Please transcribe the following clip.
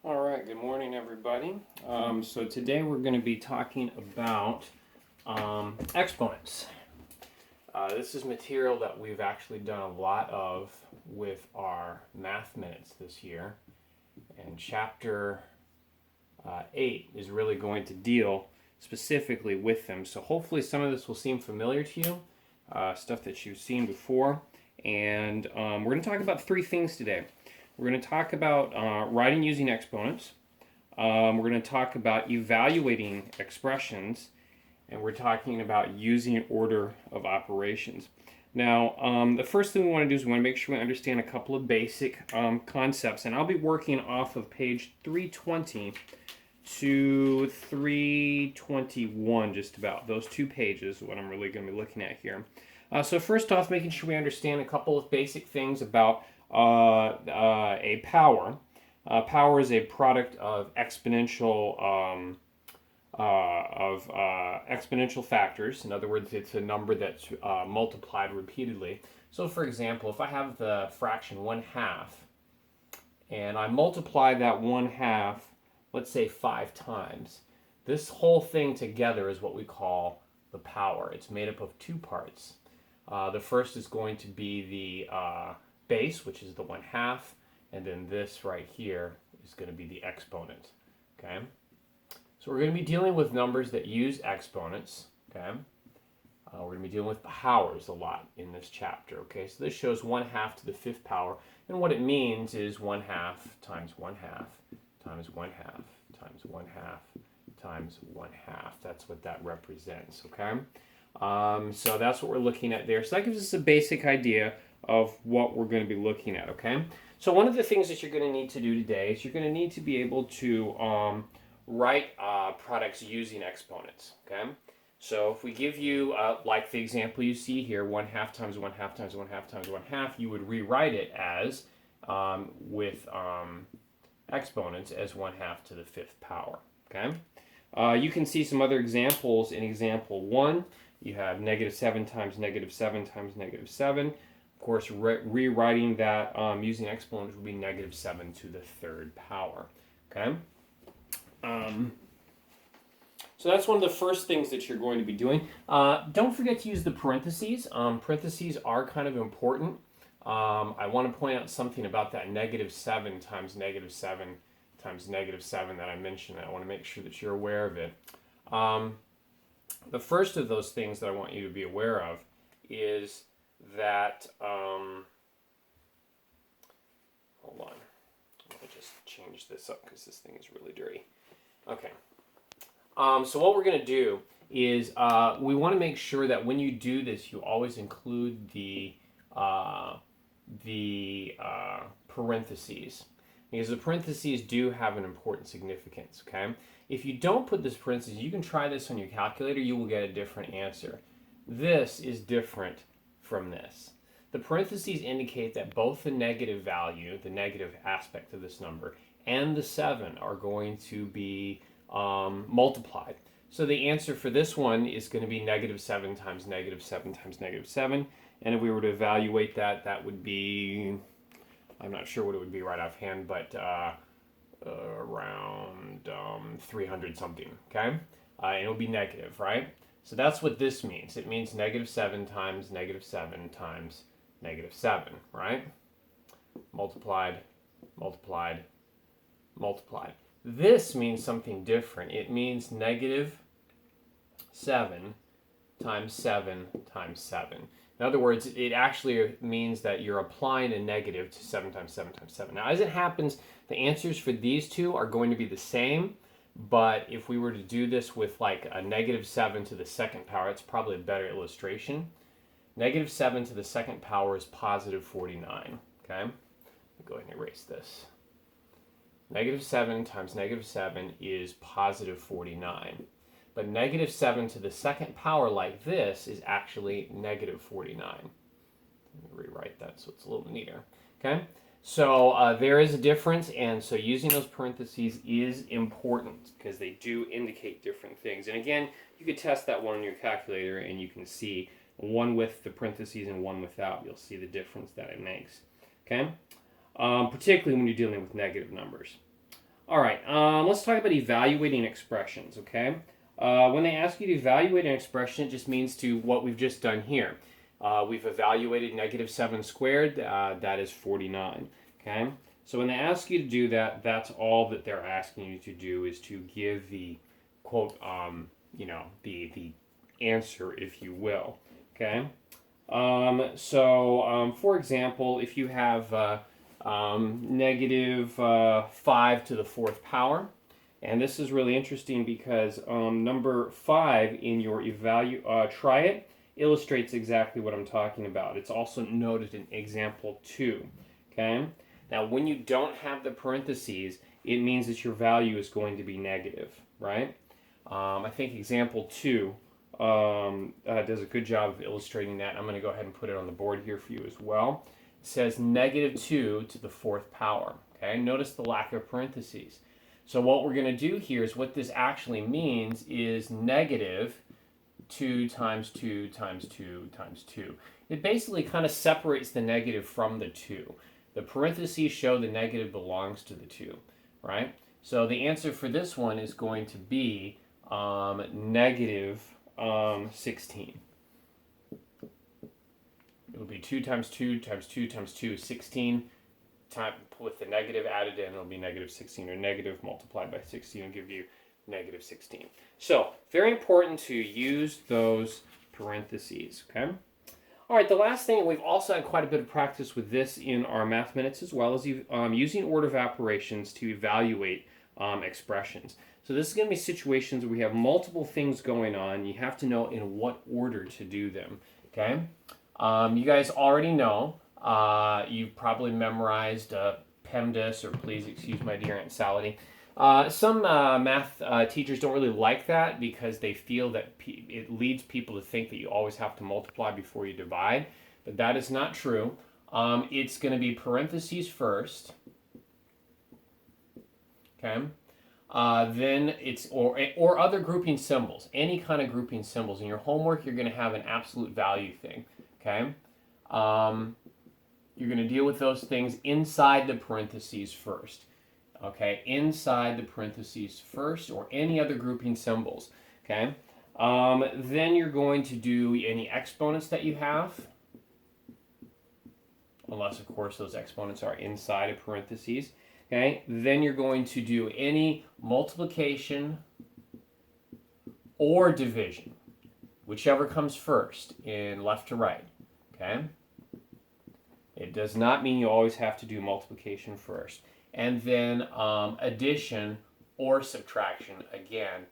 All right, good morning, everybody. So today we're going to be talking about exponents. This is material that we've actually done a lot of with our math minutes this year. And chapter 8 is really going to deal specifically with them. So hopefully some of this will seem familiar to you, stuff that you've seen before. And we're going to talk about three things today. We're going to talk about writing using exponents. We're going to talk about evaluating expressions, and we're talking about using order of operations. Now, the first thing we want to do is we want to make sure we understand a couple of basic concepts, and I'll be working off of page 320 to 321, just about. Those two pages what I'm really going to be looking at here. So first off, making sure we understand a couple of basic things about a power. Power is a product of exponential factors. In other words, it's a number that's multiplied repeatedly. So, for example, if I have the fraction 1/2, and I multiply that 1/2, let's say 5 times, this whole thing together is what we call the power. It's made up of two parts. The first is going to be the base, which is the 1/2, and then this right here is going to be the exponent. Okay, so we're going to be dealing with numbers that use exponents. Okay, we're going to be dealing with powers a lot in this chapter. Okay, so this shows 1/2 to the 5th power, and what it means is 1/2 times 1/2 times 1/2 times 1/2 times 1/2. That's what that represents. Okay, so that's what we're looking at there. So that gives us a basic idea of what we're going to be looking at, okay? So one of the things that you're going to need to do today is you're going to need to be able to write products using exponents, okay? So if we give you, like the example you see here, 1/2 times 1/2 times 1/2 times 1/2, you would rewrite it as, with exponents, as 1/2 to the 5th power, okay? You can see some other examples in example 1. You have -7 times -7 times -7. Of course, rewriting that using exponents would be -7 to the 3rd power. Okay. So that's one of the first things that you're going to be doing. Don't forget to use the parentheses. Parentheses are kind of important. I want to point out something about that -7 times -7 times -7 that I mentioned. I want to make sure that you're aware of it. The first of those things that I want you to be aware of is that, hold on, let me just change this up because this thing is really dirty. Okay, so what we're going to do is we want to make sure that when you do this, you always include the parentheses, because the parentheses do have an important significance, okay? If you don't put this parentheses, you can try this on your calculator, you will get a different answer. This is different from this. The parentheses indicate that both the negative value, the negative aspect of this number, and the 7 are going to be multiplied. So the answer for this one is going to be -7 times -7 times -7. And if we were to evaluate that, that would be, I'm not sure what it would be right offhand, but around 300 something, okay? And it would be negative, right? So that's what this means. It means -7 times -7 times -7, right? Multiplied, multiplied, multiplied. This means something different. It means -7 times 7 times 7. In other words, it actually means that you're applying a negative to 7 times 7 times 7. Now, as it happens, the answers for these two are going to be the same, but if we were to do this with like a -7 to the 2nd power, it's probably a better illustration. -7 to the 2nd power is +49, okay? Let me go ahead and erase this. -7 times -7 is +49. But -7 to the 2nd power like this is actually -49. Let me rewrite that so it's a little neater. Okay, so there is a difference, and so using those parentheses is important because they do indicate different things. And again, you could test that one on your calculator, and you can see one with the parentheses and one without. You'll see the difference that it makes. Okay, particularly when you're dealing with negative numbers. All right, let's talk about evaluating expressions, okay? When they ask you to evaluate an expression, it just means to what we've just done here. We've evaluated negative 7 squared, that is 49, okay? So when they ask you to do that, that's all that they're asking you to do is to give the, quote, the answer, if you will, okay? For example, if you have negative 5 to the fourth power, and this is really interesting because number 5 in your try it illustrates exactly what I'm talking about. It's also noted in example 2. Okay? Now, when you don't have the parentheses, it means that your value is going to be negative, right? I think example 2 does a good job of illustrating that. I'm going to go ahead and put it on the board here for you as well. It says negative 2 to the fourth power. Okay? Notice the lack of parentheses. So what we're going to do here is what this actually means is negative 2 times 2 times 2 times 2. It basically kind of separates the negative from the 2. The parentheses show the negative belongs to the 2, right? So the answer for this one is going to be negative 16. It'll be 2 times 2 times 2 times 2 is 16. With the negative added in, it'll be negative 16, or negative multiplied by 16 will give you negative 16. So, very important to use those parentheses, okay? All right, the last thing, we've also had quite a bit of practice with this in our math minutes as well, as using order of operations to evaluate expressions. So this is going to be situations where we have multiple things going on. You have to know in what order to do them, okay? You guys already know, you've probably memorized PEMDAS, or please excuse my dear Aunt Sally. Some math teachers don't really like that because they feel that it leads people to think that you always have to multiply before you divide, but that is not true. It's going to be parentheses first, okay? Then it's, or other grouping symbols, any kind of grouping symbols. In your homework, you're going to have an absolute value thing, okay? You're going to deal with those things inside the parentheses first. Okay, inside the parentheses first, or any other grouping symbols. Okay, then you're going to do any exponents that you have, unless of course those exponents are inside of parentheses. Okay, then you're going to do any multiplication or division, whichever comes first in left to right. Okay, it does not mean you always have to do multiplication first. And then addition or subtraction, again,